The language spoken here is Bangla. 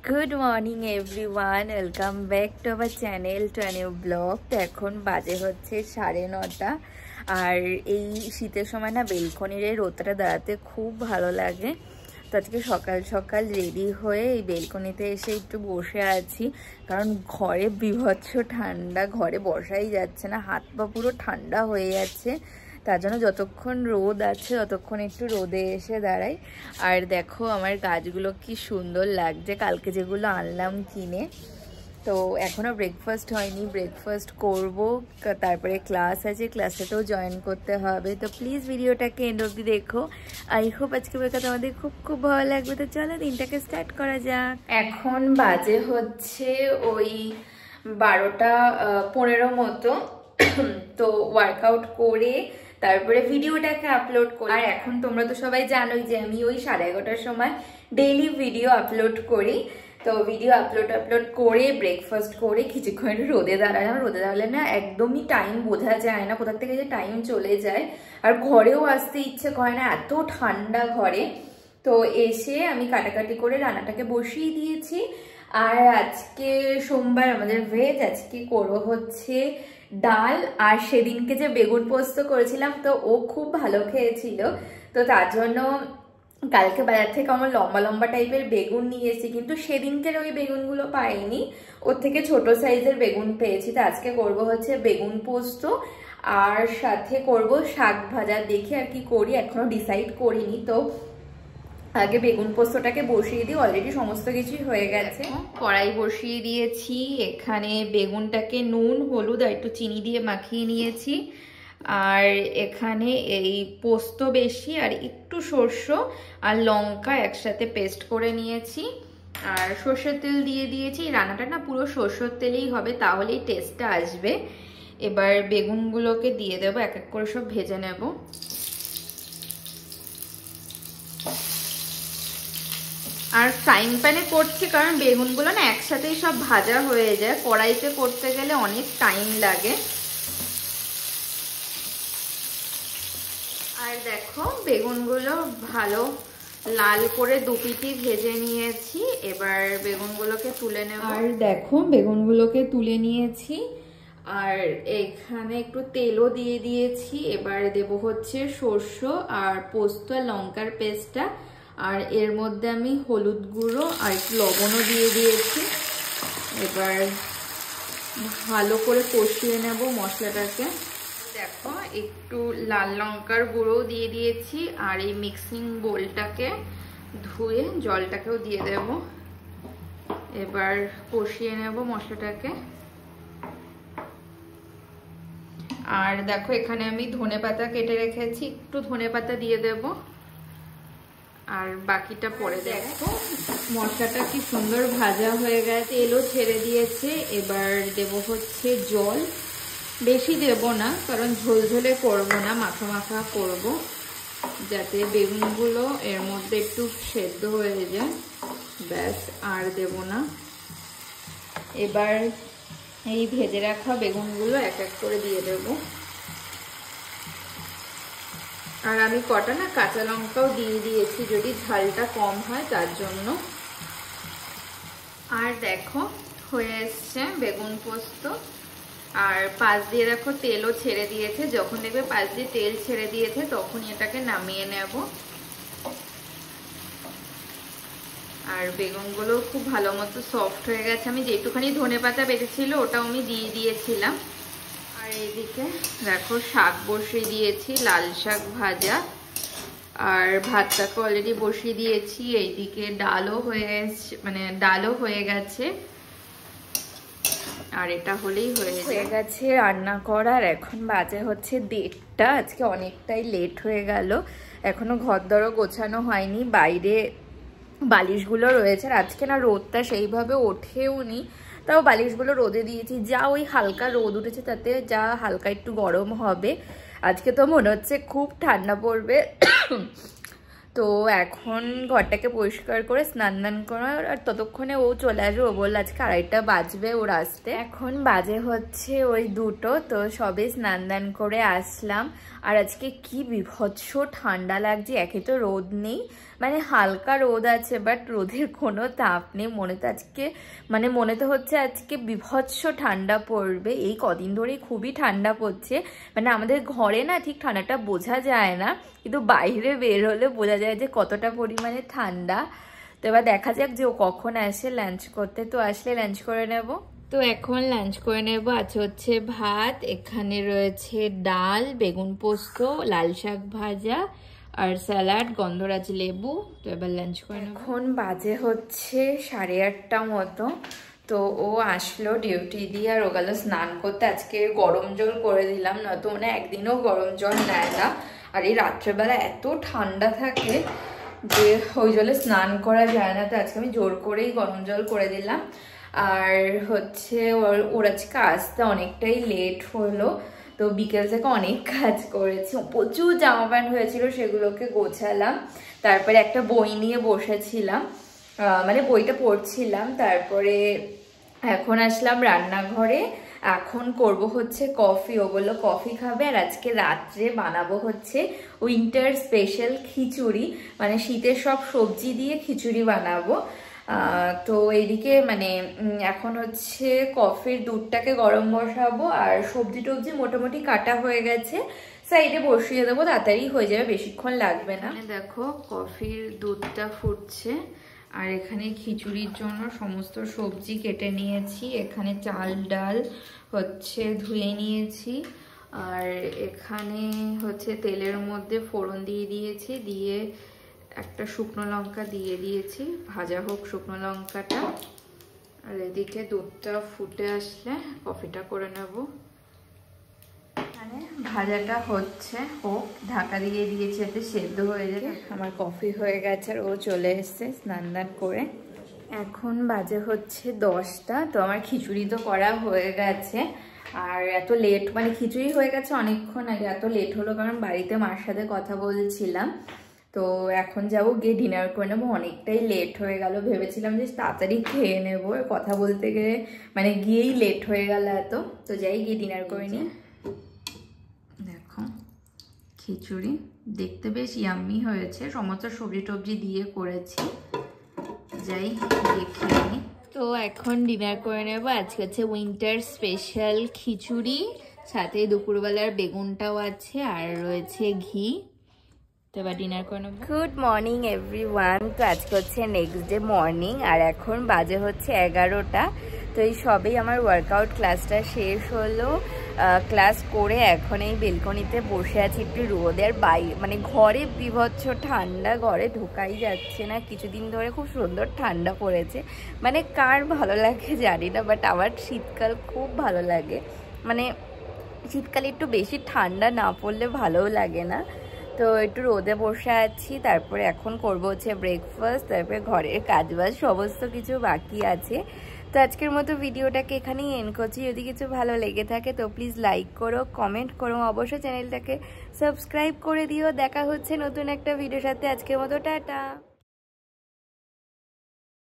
Good morning everyone, welcome back to our channel to a new blog. তো এখন বাজে হচ্ছে 9:30। আর এই শীতের সময় না বেলকনির এই রোদটা দাঁড়াতে খুব ভালো লাগে। তো আজকে সকাল সকাল রেডি হয়ে এই বেলকনিতে এসে একটু বসে আছি, কারণ ঘরে বীভৎস ঠান্ডা, ঘরে বসাই যাচ্ছে না, হাত পা পুরো ঠান্ডা হয়ে যাচ্ছে। তার জন্য যতক্ষণ রোদ আছে ততক্ষণ একটু রোদে এসে দাঁড়াই। আর দেখো আমার গাছগুলো কি সুন্দর লাগছে, কালকে যেগুলো আনলাম কিনে। তো এখনও ব্রেকফাস্ট হয়নি, ব্রেকফাস্ট করব, তারপরে ক্লাস আছে, ক্লাসেতেও জয়েন করতে হবে। তো প্লিজ ভিডিওটাকে এন্ড অবধি দেখো। আই হোপ আজকে ব্রেকটা তোমাদের খুব খুব ভালো লাগবে। তো চলো দিনটাকে স্টার্ট করা যাক। এখন বাজে হচ্ছে ওই 12:15 মতো। তো ওয়ার্কআউট করে তারপরে ভিডিওটাকে আপলোড করি। আর এখন তোমরা তো সবাই জানোই যে আমি ওই 11:30টার সময় ডেইলি ভিডিও আপলোড করি। তো ভিডিও আপলোড করে ব্রেকফাস্ট করে কিছুক্ষণ রোদে দাঁড়ালাম। রোদে দাঁড়ালে না একদমই টাইম বোঝা যায় না, কোথা থেকে যে টাইম চলে যায়। আর ঘরেও আসতে ইচ্ছে করে না, এত ঠান্ডা ঘরে। তো এসে আমি কাটাকাটি করে রান্নাটাকে বসিয়ে দিয়েছি। আর আজকে সোমবার, আমাদের ভেজ। আজকে করবো হচ্ছে ডাল। আর সেদিনকে যে বেগুন পোস্ত করেছিলাম তো ও খুব ভালো খেয়েছিল, তো তার জন্য কালকে বাজার থেকে আমার লম্বা লম্বা টাইপের বেগুন নিয়ে এসেছি, কিন্তু সেদিনকের ওই বেগুনগুলো পাইনি, ওর থেকে ছোট সাইজের বেগুন পেয়েছি। তো আজকে করব হচ্ছে বেগুন পোস্ত, আর সাথে করব শাক ভাজা। দেখি আর কি করি, এখনো ডিসাইড করিনি। তো আগে বেগুন পোস্তটাকে বসিয়ে দিই, অলরেডি সমস্ত কিছুই হয়ে গেছে। কড়াই বসিয়ে দিয়েছি, এখানে বেগুনটাকে নুন হলুদ আর একটু চিনি দিয়ে মাখিয়ে নিয়েছি। আর এখানে এই পোস্ত বেশি আর একটু সরষে আর লঙ্কা একসাথে পেস্ট করে নিয়েছি। আর সর্ষের তেল দিয়ে দিয়েছি। রান্নাটা না পুরো সর্ষের তেলেই হবে, তাহলেই টেস্টটা আসবে। এবার বেগুনগুলোকে দিয়ে দেবো, এক এক করে সব ভেজে নেব। আর ফ্রাইং প্যানে করছি কারণ বেগুনগুলো না একসাথেই সব ভাজা হয়ে যায়, কড়াইতে করতে গেলে অনেক টাইম লাগে। আর দেখো বেগুনগুলো ভালো লাল করে দুপিটি ভেজে নিয়েছি। এবার বেগুনগুলোকে তুলে নেব। আর দেখো বেগুনগুলোকে তুলে নিয়েছি, আর এখানে একটু তেলও দিয়ে দিয়েছি। এবার দেব হচ্ছে সর্ষে আর পোস্ত আর লঙ্কার পেস্টটা। আর এর মধ্যে আমি হলুদ গুঁড়ো আর একটু লবণও দিয়ে দিয়েছি। এবার ভালো করে কষিয়ে নেব মশলাটাকে। দেখো একটু লাল লঙ্কার গুঁড়ো দিয়ে দিয়েছি। আর এই মিক্সিং বোলটাকে ধুয়ে জলটাকেও দিয়ে দেব। এবার কষিয়ে নেব মশলাটাকে। আর দেখো এখানে আমি ধনেপাতা কেটে রেখেছি, একটু ধনেপাতা দিয়ে দেব, আর বাকিটা পরে দেখো। মশলাটা কি সুন্দর ভাজা হয়ে গেছে, তেলও ছেড়ে দিয়েছে। এবার দেব হচ্ছে জল, বেশি দেব না কারণ ঝোলঝোলে করবো না, মাখা মাখা করব, যাতে বেগুনগুলো এর মধ্যে একটু সেদ্ধ হয়ে যায়, ব্যাস, আর দেব না। এবার এই ভেজে রাখা বেগুনগুলো এক এক করে দিয়ে দেব। আর আমি কটা না কাঁচা লঙ্কাও দিয়ে দিয়েছি, যদি ঝালটা কম হয় তার জন্য। আর দেখো হয়ে এসছে বেগুন পোস্ত। আর পাশ দিয়ে দেখো তেলও ছেড়ে দিয়েছে, যখন দেখবে পাশ দিয়ে তেল ছেড়ে দিয়েছে তখনই এটাকে নামিয়ে নেব। আর বেগুনগুলো খুব ভালো মতো সফট হয়ে গেছে। আমি যেটুখানি ধনেপাতা বেঁচেছিল ওটাও আমি দিয়ে দিয়েছিলাম। আর এইদিকে দেখো শাক বসিয়ে দিয়েছি, লাল শাক ভাজা। আর ভাতটাকে অলরেডি বসিয়ে দিয়েছি। এইদিকে ডালও হয়ে গেছে। আর এটা হলেই হয়ে গেছে রান্না করার। এখন বাজে হচ্ছে 1:30। আজকে অনেকটাই লেট হয়ে গেল, এখনো ঘরদরও গোছানো হয়নি, বাইরে বালিশগুলো রয়েছে। আর আজকে না রোদটা সেইভাবে ওঠেও নি, তাও বালিশগুলো রোদে দিয়েছি। যা ওই হালকা রোদ উঠেছে তাতে যা হালকা একটু গরম হবে। আজকে তো মনে হচ্ছে খুব ঠান্ডা পড়বে। তো এখন ঘরটাকে পরিষ্কার করে স্নান দান করার, আর ততক্ষণে ও চলে আসবে। ও বললো আজকে 2:30 বাজবে ওর আসতে। এখন বাজে হচ্ছে ওই 2টো। তো সবে স্নান দান করে আসলাম। আর আজকে কি বিভৎস ঠান্ডা লাগছে। একে তো রোদ নেই, মানে হালকা রোদ আছে, বাট রোদের কোনো তাপ নেই। মনে তো হচ্ছে আজকে বিভৎস ঠান্ডা পড়বে। এই কদিন ধরেই খুবই ঠান্ডা পড়ছে, মানে আমাদের ঘরে না ঠিক ঠান্ডাটা বোঝা যায় না, কিন্তু বাইরে বের হলে বোঝা যায় যে কতটা পরিমাণে ঠান্ডা। তো এবার দেখা যাক যে ও কখন আসে লাঞ্চ করতে। তো আসলে লাঞ্চ করে নেব। তো এখন লাঞ্চ করে নেব। আছে হচ্ছে ভাত, এখানে রয়েছে ডাল, বেগুন পোস্ত, লাল শাক ভাজা আর স্যালাড, গন্ধরাজ লেবু। তো এবার লাঞ্চ করে নেব। এখন বাজে হচ্ছে 8:30 মতো। তো ও আসলো ডিউটি দিয়ে, আর ও গেল স্নান করতে। আজকে গরম জল করে দিলাম, নয়তো মানে একদিনও গরম জল নেয় না। আর এই রাত্রেবেলা এত ঠান্ডা থাকে যে ওই জলে স্নান করা যায় না। তো আজকে আমি জোর করেই গরম জল করে দিলাম। আর হচ্ছে ওর আজকে আসতে অনেকটাই লেট হলো। তো বিকেল থেকে অনেক কাজ করেছি, প্রচুর জামা প্যান্ট হয়েছিল, সেগুলোকে গোছালাম। তারপরে একটা বই নিয়ে বসেছিলাম, মানে বইটা পড়ছিলাম। তারপরে এখন আসলাম রান্নাঘরে। এখন করব হচ্ছে কফি। ও বললো কফি খাবে। আর আজকে রাত্রে বানাবো হচ্ছে উইন্টার স্পেশাল খিচুড়ি, মানে শীতের সব সবজি দিয়ে খিচুড়ি বানাবো। তো এইদিকে মানে এখন হচ্ছে কফির দুধটাকে গরম বসাবো, আর সবজি টবজি মোটামুটি কাটা হয়ে গেছে, সাইডে বসিয়ে দেবো, তাড়াতাড়ি হয়ে যাবে, বেশিক্ষণ লাগবে না। দেখো কফির দুধটা ফুটছে, আর এখানে খিচুড়ির জন্য সমস্ত সবজি কেটে নিয়েছি। এখানে চাল ডাল হচ্ছে ধুয়ে নিয়েছি, আর এখানে হচ্ছে তেলের মধ্যে ফোড়ন দিয়ে দিয়েছি, দিয়ে একটা শুকনো লঙ্কা দিয়ে দিয়েছি, ভাজা হোক শুকনো লঙ্কাটা। আর এদিকে দুধটা ফুটে আসলে কফিটা করে নেব। মানে ভাজাটা হচ্ছে হোক, ঢাকা দিয়ে দিয়েছি যাতে সেদ্ধ হয়ে যাবে। আমার কফি হয়ে গেছে, আর ও চলে এসছে স্নান দান করে। এখন বাজে হচ্ছে 10টা। তো আমার খিচুড়ি তো করা হয়ে গেছে। আর এত লেট, মানে খিচুড়ি হয়ে গেছে অনেকক্ষণ আগে, এত লেট হলো কারণ বাড়িতে মার সাথে কথা বলছিলাম। তো এখন যাবো, গিয়ে ডিনার করে নেবো। অনেকটাই লেট হয়ে গেল, ভেবেছিলাম যে তাড়াতাড়ি খেয়ে নেবো, কথা বলতে গিয়ে মানে গিয়েই লেট হয়ে গেল এত। তো যাই গিয়ে ডিনার করে নিই। দেখো খিচুড়ি দেখতে বেশ ইয়াম্মি হয়েছে, সমস্ত সবজি টবজি দিয়ে করেছি। যাই গিয়ে খেয়ে নিই। তো এখন ডিনার করে নেবো। আজকে হচ্ছে উইন্টার স্পেশাল খিচুড়ি, সাথে দুপুরবেলার বেগুনটাও আছে, আর রয়েছে ঘি। তো এবার ডিনার করে নেবো। Good morning everyone. তো আজকে হচ্ছে নেক্সট ডে মর্নিং, আর এখন বাজে হচ্ছে 11টা। তো এই সবেই আমার ওয়ার্কআউট ক্লাসটা শেষ হলো। ক্লাস করে এখন এই বেলকনিতে বসে আছি একটু রোদের বাইরে, মানে ঘরে বিভৎস ঠান্ডা, ঘরে ঢোকাই যাচ্ছে না। কিছুদিন ধরে খুব সুন্দর ঠান্ডা পড়েছে, মানে কার ভালো লাগে জানি না, বাট আমার শীতকাল খুব ভালো লাগে। মানে শীতকালে একটু বেশি ঠান্ডা না পড়লে ভালোও লাগে না। তো একটু রোদে বসে আছি। তারপরে এখন করবো হচ্ছে ব্রেকফাস্ট, তারপরে ঘরের কাজবাজ সমস্ত কিছু বাকি আছে। তো আজকের মতো ভিডিওটাকে এখানেই এন্ড করছি। যদি কিছু ভালো লেগে থাকে তো প্লিজ লাইক করো, কমেন্ট করো, অবশ্যই চ্যানেলটাকে সাবস্ক্রাইব করে দিও। দেখা হচ্ছে নতুন একটা ভিডিওর সাথে। আজকের মতো টাটা।